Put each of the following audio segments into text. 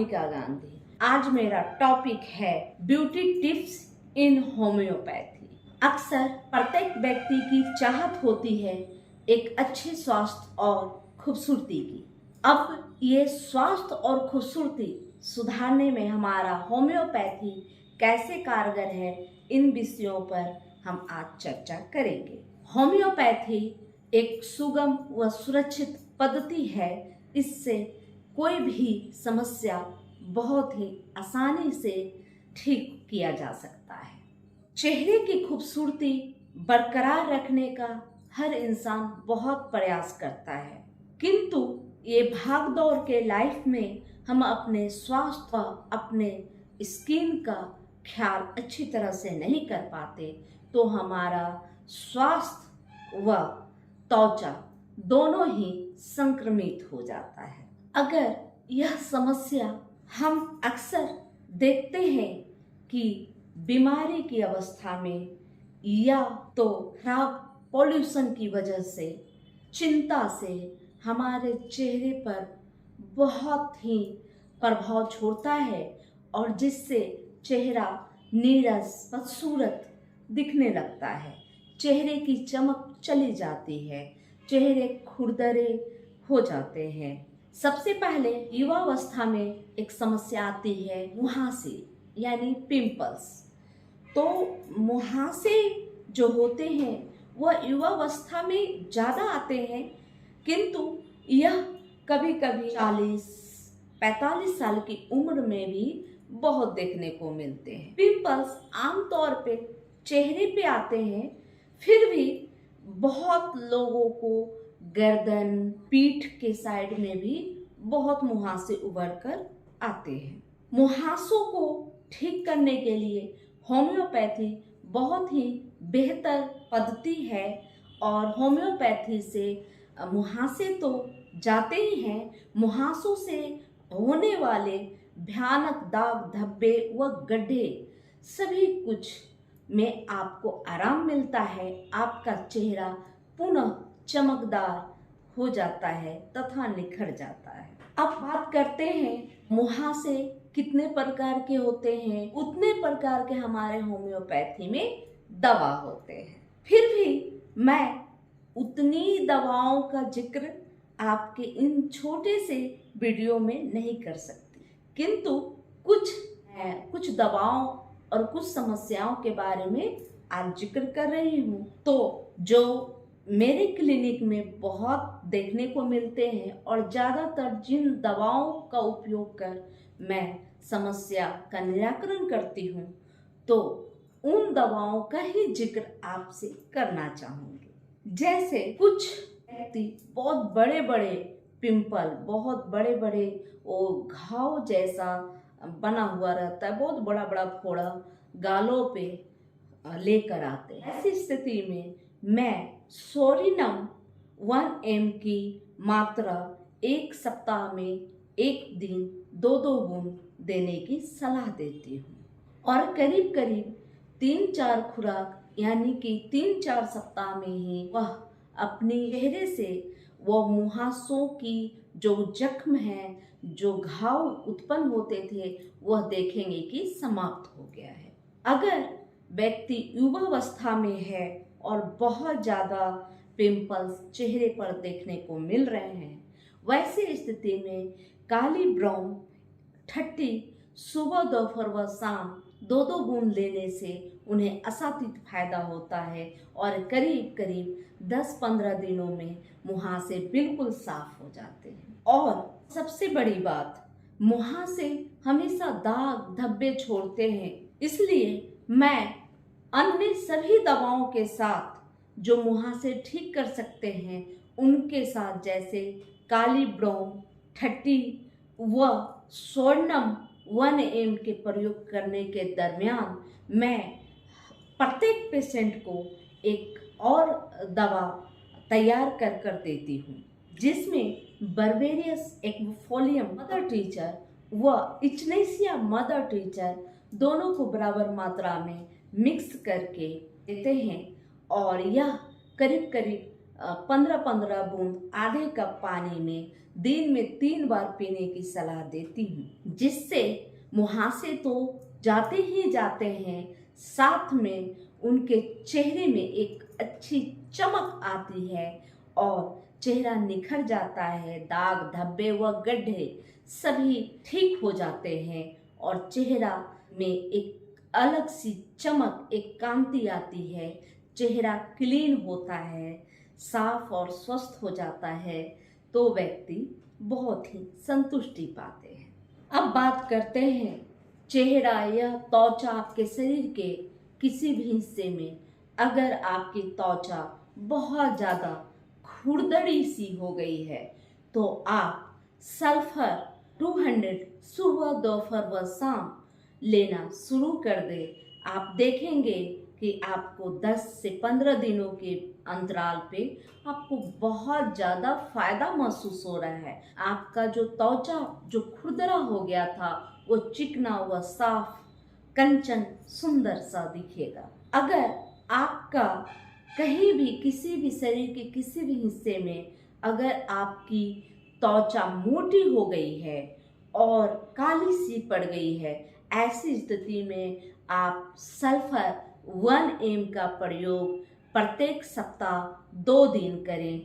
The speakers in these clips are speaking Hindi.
मोनिका गांधी। आज मेरा टॉपिक है ब्यूटी टिप्स इन होम्योपैथी। अक्सर प्रत्येक व्यक्ति की चाहत होती है एक अच्छे स्वास्थ्य और खूबसूरती की। अब ये स्वास्थ्य और खूबसूरती सुधारने में हमारा होम्योपैथी कैसे कारगर है, इन विषयों पर हम आज चर्चा करेंगे। होम्योपैथी एक सुगम व सुरक्षित पद्धति है। इससे कोई भी समस्या बहुत ही आसानी से ठीक किया जा सकता है। चेहरे की खूबसूरती बरकरार रखने का हर इंसान बहुत प्रयास करता है, किंतु ये भागदौड़ के लाइफ में हम अपने स्वास्थ्य व अपने स्किन का ख्याल अच्छी तरह से नहीं कर पाते, तो हमारा स्वास्थ्य व त्वचा दोनों ही संक्रमित हो जाता है। अगर यह समस्या हम अक्सर देखते हैं कि बीमारी की अवस्था में या तो खराब पॉल्यूशन की वजह से, चिंता से हमारे चेहरे पर बहुत ही प्रभाव छोड़ता है और जिससे चेहरा नीरस बदसूरत दिखने लगता है। चेहरे की चमक चली जाती है, चेहरे खुरदरे हो जाते हैं। सबसे पहले युवावस्था में एक समस्या आती है मुहासे यानी पिंपल्स। तो मुहासे जो होते हैं वह युवावस्था में ज़्यादा आते हैं, किंतु यह कभी कभी 40-45 साल की उम्र में भी बहुत देखने को मिलते हैं। पिंपल्स आमतौर पे चेहरे पे आते हैं, फिर भी बहुत लोगों को गर्दन, पीठ के साइड में भी बहुत मुहासे उभर कर आते हैं। मुहासों को ठीक करने के लिए होम्योपैथी बहुत ही बेहतर पद्धति है और होम्योपैथी से मुहासे तो जाते ही हैं, मुहासों से होने वाले भयानक दाग, धब्बे व गड्ढे सभी कुछ में आपको आराम मिलता है। आपका चेहरा पुनः चमकदार हो जाता है तथा निखर जाता है। अब बात करते हैं मुहासे कितने प्रकार के होते हैं। उतने प्रकार के हमारे होम्योपैथी में दवा होते हैं, फिर भी मैं उतनी दवाओं का जिक्र आपके इन छोटे से वीडियो में नहीं कर सकती, किंतु कुछ दवाओं और कुछ समस्याओं के बारे में आज जिक्र कर रही हूँ। तो जो मेरे क्लिनिक में बहुत देखने को मिलते हैं और ज़्यादातर जिन दवाओं का उपयोग कर मैं समस्या का निराकरण करती हूँ, तो उन दवाओं का ही जिक्र आपसे करना चाहूँगी। जैसे कुछ व्यक्ति बहुत बड़े बड़े पिंपल, बहुत बड़े बड़े वो घाव जैसा बना हुआ रहता है, बहुत बड़ा बड़ा फोड़ा गालों पे लेकर आते हैं। ऐसी स्थिति में मैं सोरिनम 1 mg की मात्रा एक सप्ताह में एक दिन 2-2 बूंद देने की सलाह देती हूँ और करीब करीब 3-4 खुराक यानी कि 3-4 सप्ताह में ही वह अपने चेहरे से वो मुहासों की जो जख्म है, जो घाव उत्पन्न होते थे, वह देखेंगे कि समाप्त हो गया है। अगर व्यक्ति युवावस्था में है और बहुत ज़्यादा पिंपल्स चेहरे पर देखने को मिल रहे हैं, वैसे स्थिति में काली ब्राउन ठट्टी सुबह, दोपहर व शाम 2-2 बूंद लेने से उन्हें असातित फायदा होता है और करीब करीब 10-15 दिनों में मुहासे बिल्कुल साफ हो जाते हैं। और सबसे बड़ी बात, मुहासे हमेशा दाग धब्बे छोड़ते हैं, इसलिए मैं अन्य सभी दवाओं के साथ जो मुहासे ठीक कर सकते हैं उनके साथ, जैसे काली ब्राउन ठट्टी व सोर्नम 1 mg के प्रयोग करने के दरमियान मैं प्रत्येक पेशेंट को एक और दवा तैयार कर देती हूँ, जिसमें बर्बेरियस एक्विफोलियम मदर टीचर व इचनेसिया मदर टीचर दोनों को बराबर मात्रा में मिक्स करके देते हैं और यह करीब करीब 15-15 बूंद आधे कप पानी में दिन में 3 बार पीने की सलाह देती हूँ, जिससे मुहासे तो जाते ही जाते हैं, साथ में उनके चेहरे में एक अच्छी चमक आती है और चेहरा निखर जाता है। दाग धब्बे व गड्ढे सभी ठीक हो जाते हैं और चेहरा में एक अलग सी चमक, एक कांति आती है। चेहरा क्लीन होता है, साफ और स्वस्थ हो जाता है, तो व्यक्ति बहुत ही संतुष्टि पाते हैं। अब बात करते हैं चेहरा या त्वचा आपके शरीर के किसी भी हिस्से में अगर आपकी त्वचा बहुत ज़्यादा खुरदरी सी हो गई है तो आप सल्फर 200 सुबह दोपहर व शाम लेना शुरू कर दे। आप देखेंगे कि आपको 10 से 15 दिनों के अंतराल पे आपको बहुत ज़्यादा फायदा महसूस हो रहा है। आपका जो त्वचा जो खुरदरा हो गया था वो चिकना व साफ कंचन सुंदर सा दिखेगा। अगर आपका कहीं भी किसी भी शरीर के किसी भी हिस्से में अगर आपकी त्वचा मोटी हो गई है और काली सी पड़ गई है, ऐसी स्थिति में आप सल्फर 1 mg का प्रयोग प्रत्येक सप्ताह 2 दिन करें,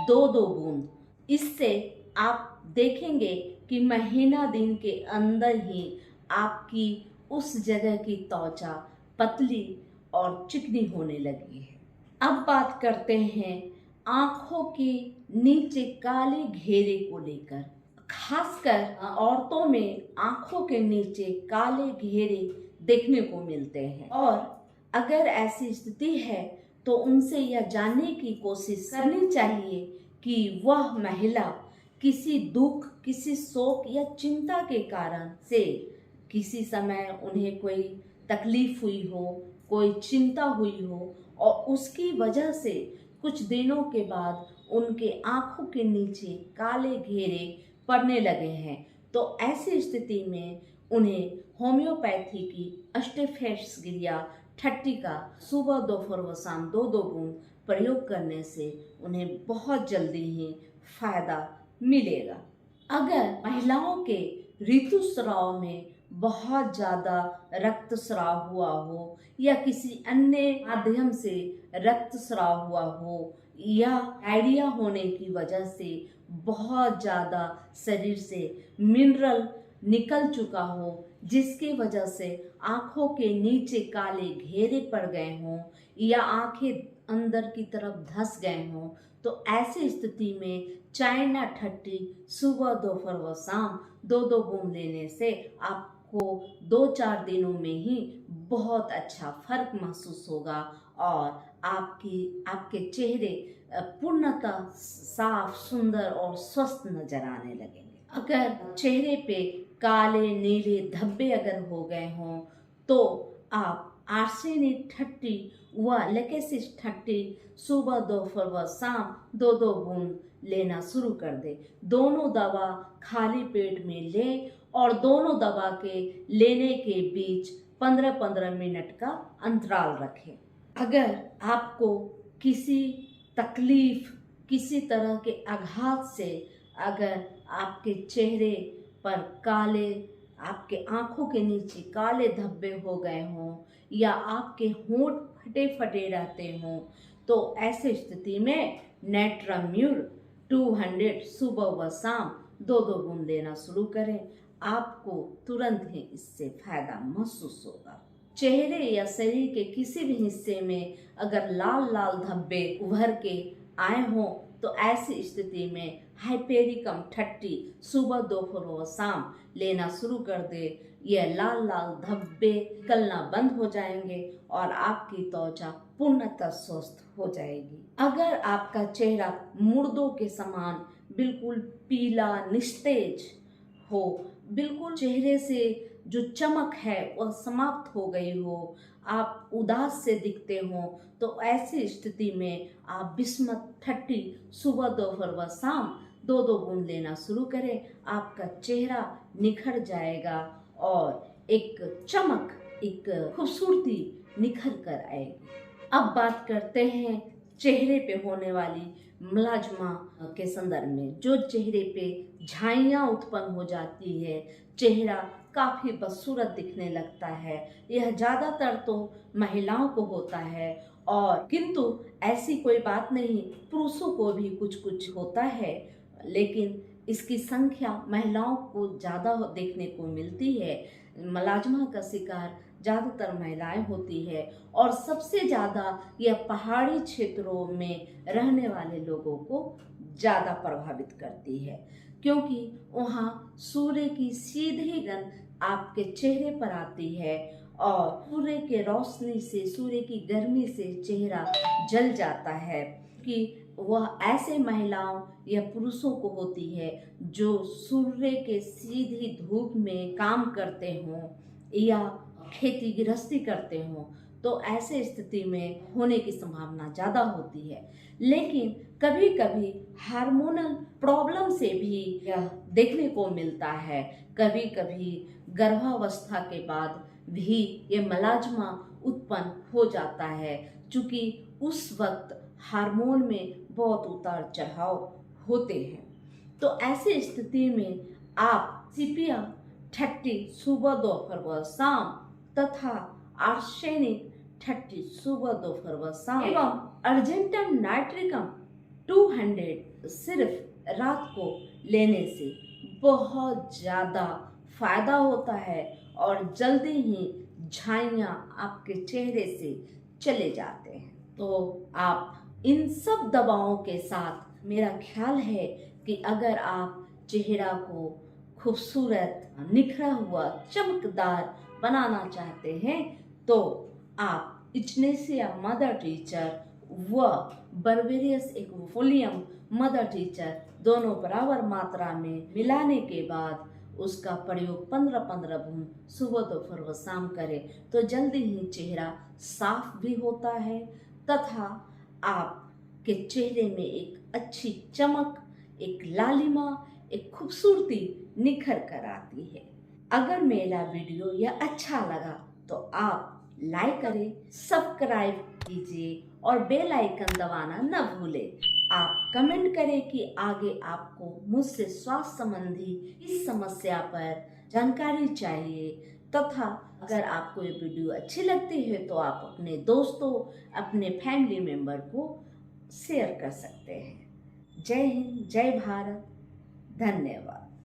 2-2 बूंद। इससे आप देखेंगे कि महीना दिन के अंदर ही आपकी उस जगह की त्वचा पतली और चिकनी होने लगी है। अब बात करते हैं आंखों के नीचे काले घेरे को लेकर। खासकर औरतों में आंखों के नीचे काले घेरे देखने को मिलते हैं और अगर ऐसी स्थिति है तो उनसे यह जानने की कोशिश करनी चाहिए कि वह महिला किसी दुख, किसी शोक या चिंता के कारण से किसी समय उन्हें कोई तकलीफ हुई हो, कोई चिंता हुई हो और उसकी वजह से कुछ दिनों के बाद उनके आंखों के नीचे काले घेरे पड़ने लगे हैं, तो ऐसी स्थिति में उन्हें होम्योपैथी की अष्टफैक्सगिरिया 30 का सुबह दोपहर व शाम 2-2 बूंद प्रयोग करने से उन्हें बहुत जल्दी ही फायदा मिलेगा। अगर महिलाओं के ऋतुस्राव में बहुत ज़्यादा रक्तस्राव हुआ हो या किसी अन्य माध्यम से रक्तस्राव हुआ हो या डायरिया होने की वजह से बहुत ज़्यादा शरीर से मिनरल निकल चुका हो, जिसके वजह से आँखों के नीचे काले घेरे पड़ गए हों या आँखें अंदर की तरफ धंस गए हों, तो ऐसी स्थिति में चाइना 30 सुबह दोपहर व शाम 2-2 बूंद लेने से आपको 2-4 दिनों में ही बहुत अच्छा फर्क महसूस होगा और आपके चेहरे पूर्णतः साफ, सुंदर और स्वस्थ नजर आने लगेंगे। अगर चेहरे पे काले नीले धब्बे अगर हो गए हों तो आप आर्सेनिक 30 व लेकेसिस 30 सुबह दोपहर व शाम 2-2 बूंद लेना शुरू कर दे। दोनों दवा खाली पेट में लें और दोनों दवा के लेने के बीच 15-15 मिनट का अंतराल रखें। अगर आपको किसी तकलीफ, किसी तरह के आघात से अगर आपके चेहरे पर काले, आपके आँखों के नीचे काले धब्बे हो गए हों या आपके होंठ फटे फटे रहते हों, तो ऐसी स्थिति में नेट्राम्यूर 200 सुबह व शाम 2-2 बूंद लेना शुरू करें। आपको तुरंत ही इससे फायदा महसूस होगा। चेहरे या शरीर के किसी भी हिस्से में अगर लाल लाल धब्बे उभर के आए हों तो ऐसी स्थिति में हाइपेरिकम 30 सुबह दोपहर व शाम लेना शुरू कर दे। यह लाल लाल धब्बे निकलना बंद हो जाएंगे और आपकी त्वचा पूर्णतः स्वस्थ हो जाएगी। अगर आपका चेहरा मुर्दों के समान बिल्कुल पीला निस्तेज हो, बिल्कुल चेहरे से जो चमक है वह समाप्त हो गई हो, आप उदास से दिखते हो, तो ऐसी स्थिति में आप बिस्मथ 30 सुबह दोपहर व शाम 2-2 बूंद लेना शुरू करें। आपका चेहरा निखर जाएगा और एक चमक, एक खूबसूरती निखर कर आएगी। अब बात करते हैं चेहरे पे होने वाली मलाजमा के संदर्भ में, जो चेहरे पे झाइयाँ उत्पन्न हो जाती है, चेहरा काफ़ी बदसूरत दिखने लगता है, यह ज़्यादातर तो महिलाओं को होता है। और किंतु ऐसी कोई बात नहीं, पुरुषों को भी कुछ कुछ होता है, लेकिन इसकी संख्या महिलाओं को ज़्यादा देखने को मिलती है। मलाजमा का शिकार ज़्यादातर महिलाएं होती है और सबसे ज़्यादा यह पहाड़ी क्षेत्रों में रहने वाले लोगों को ज़्यादा प्रभावित करती है, क्योंकि वहाँ सूर्य की सीधी किरण आपके चेहरे पर आती है और सूर्य के रोशनी से, सूर्य की गर्मी से चेहरा जल जाता है। कि वह ऐसे महिलाओं या पुरुषों को होती है जो सूर्य के सीधी धूप में काम करते हों या खेती गृहस्थी करते हों, तो ऐसे स्थिति में होने की संभावना ज़्यादा होती है। लेकिन कभी कभी हार्मोनल प्रॉब्लम से भी यह देखने को मिलता है। कभी कभी गर्भावस्था के बाद भी ये मलाजमा उत्पन्न हो जाता है, क्योंकि उस वक्त हार्मोन में बहुत उतार चढ़ाव होते हैं। तो ऐसी स्थिति में आप सीपिया 30 सुबह दोपहर व शाम तथा आर्सेनिक 30 सुबह दोपहर व शाम एवं अर्जेंटम नाइट्रिकम 200 सिर्फ रात को लेने से बहुत ज़्यादा फायदा होता है और जल्दी ही झाइयाँ आपके चेहरे से चले जाते हैं। तो आप इन सब दवाओं के साथ, मेरा ख्याल है कि अगर आप चेहरा को खूबसूरत, निखरा हुआ, चमकदार बनाना चाहते हैं, तो आप इचनेसिया मदर टीचर व बर्बेरियस एक्वोफोलियम मदर टीचर दोनों बराबर मात्रा में मिलाने के बाद उसका प्रयोग 15-15 बूंद सुबह दोपहर व शाम करें, तो जल्दी ही चेहरा साफ भी होता है तथा आपके चेहरे में एक अच्छी चमक, एक लालिमा, एक खूबसूरती निखर कर आती है। अगर मेरा वीडियो यह अच्छा लगा तो आप लाइक करें, सब्सक्राइब कीजिए और बेल आइकन दबाना न भूलें। आप कमेंट करें कि आगे आपको मुझसे स्वास्थ्य संबंधी इस समस्या पर जानकारी चाहिए, तथा अगर आपको ये वीडियो अच्छी लगती है तो आप अपने दोस्तों, अपने फैमिली मेंबर को शेयर कर सकते हैं। जय हिंद, जय भारत, धन्यवाद।